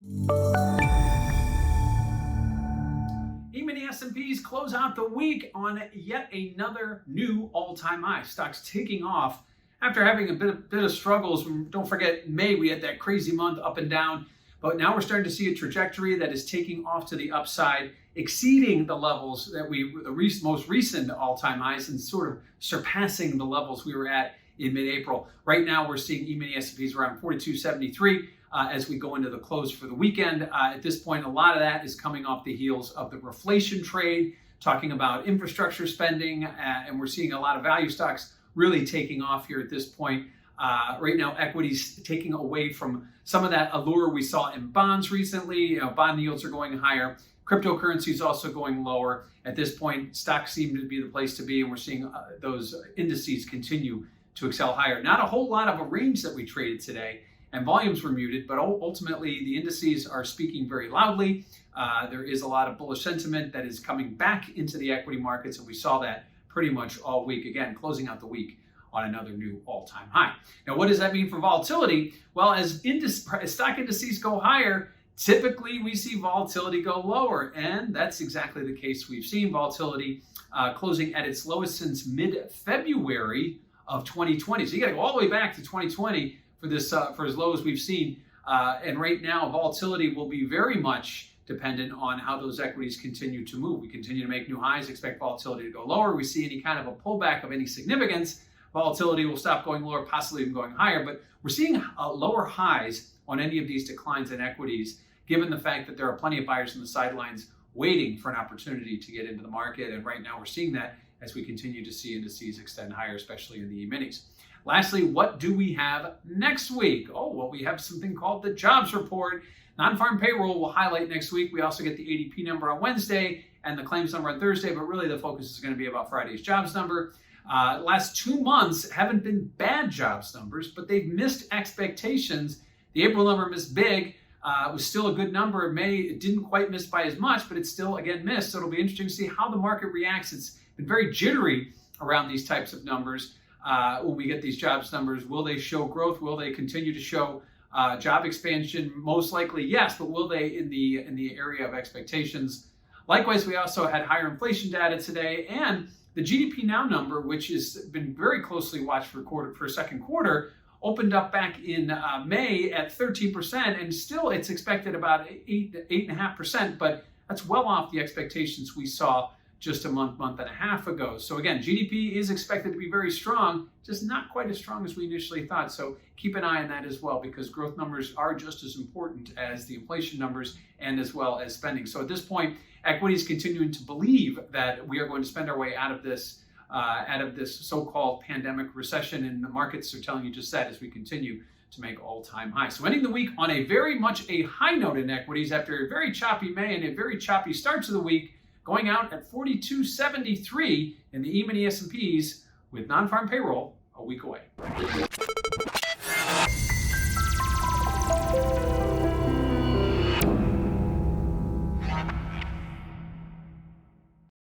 E-mini S&Ps close out the week on yet another new all-time high. Stocks taking off after having a bit of struggles. Don't forget, May we had that crazy month up and down, but now we're starting to see a trajectory that is taking off to the upside, exceeding the levels that the most recent all-time highs and sort of surpassing the levels we were at in mid-April. Right now we're seeing E-mini S&Ps around 4273. As we go into the close for the weekend. At this point, a lot of that is coming off the heels of the reflation trade, talking about infrastructure spending, and we're seeing a lot of value stocks really taking off here at this point. Right now, equities taking away from some of that allure we saw in bonds recently. Bond yields are going higher. Cryptocurrency is also going lower. At this point, stocks seem to be the place to be, and we're seeing those indices continue to excel higher. Not a whole lot of a range that we traded today, and volumes were muted, but ultimately the indices are speaking very loudly. There is a lot of bullish sentiment that is coming back into the equity markets, and we saw that pretty much all week. Again, closing out the week on another new all-time high. Now, what does that mean for volatility? Well, as stock indices go higher, typically we see volatility go lower, and that's exactly the case we've seen. Volatility closing at its lowest since mid-February of 2020. So you got to go all the way back to 2020 for this, for as low as we've seen. And right now, volatility will be very much dependent on how those equities continue to move. We continue to make new highs, expect volatility to go lower. We see any kind of a pullback of any significance, volatility will stop going lower, possibly even going higher. But we're seeing lower highs on any of these declines in equities, given the fact that there are plenty of buyers on the sidelines waiting for an opportunity to get into the market. And right now, we're seeing that as we continue to see indices extend higher, especially in the E-minis. Lastly, what do we have next week? Oh, well, we have something called the jobs report. Non-farm payroll will highlight next week. We also get the ADP number on Wednesday and the claims number on Thursday, but really the focus is going to be about Friday's jobs number. Last 2 months haven't been bad jobs numbers, but they've missed expectations. The April number missed big. It was still a good number. May, it didn't quite miss by as much, but it's still, again, missed. So it'll be interesting to see how the market reacts. It's been very jittery around these types of numbers. When we get these jobs numbers, will they show growth? Will they continue to show job expansion? Most likely, yes, but will they in the area of expectations? Likewise, we also had higher inflation data today, and the GDP Now number, which has been very closely watched for second quarter, opened up back in May at 13%, and still it's expected about 8.5%, but that's well off the expectations we saw just a month and a half ago. So again, GDP is expected to be very strong, just not quite as strong as we initially thought. So keep an eye on that as well, because growth numbers are just as important as the inflation numbers and as well as spending. So at this point, equities continuing to believe that we are going to spend our way out of this so-called pandemic recession, and the markets are telling you just that as we continue to make all-time highs. So ending the week on a very much a high note in equities after a very choppy May and a very choppy start to the week, going out at 4273 in the E-mini S&Ps with non-farm payroll a week away.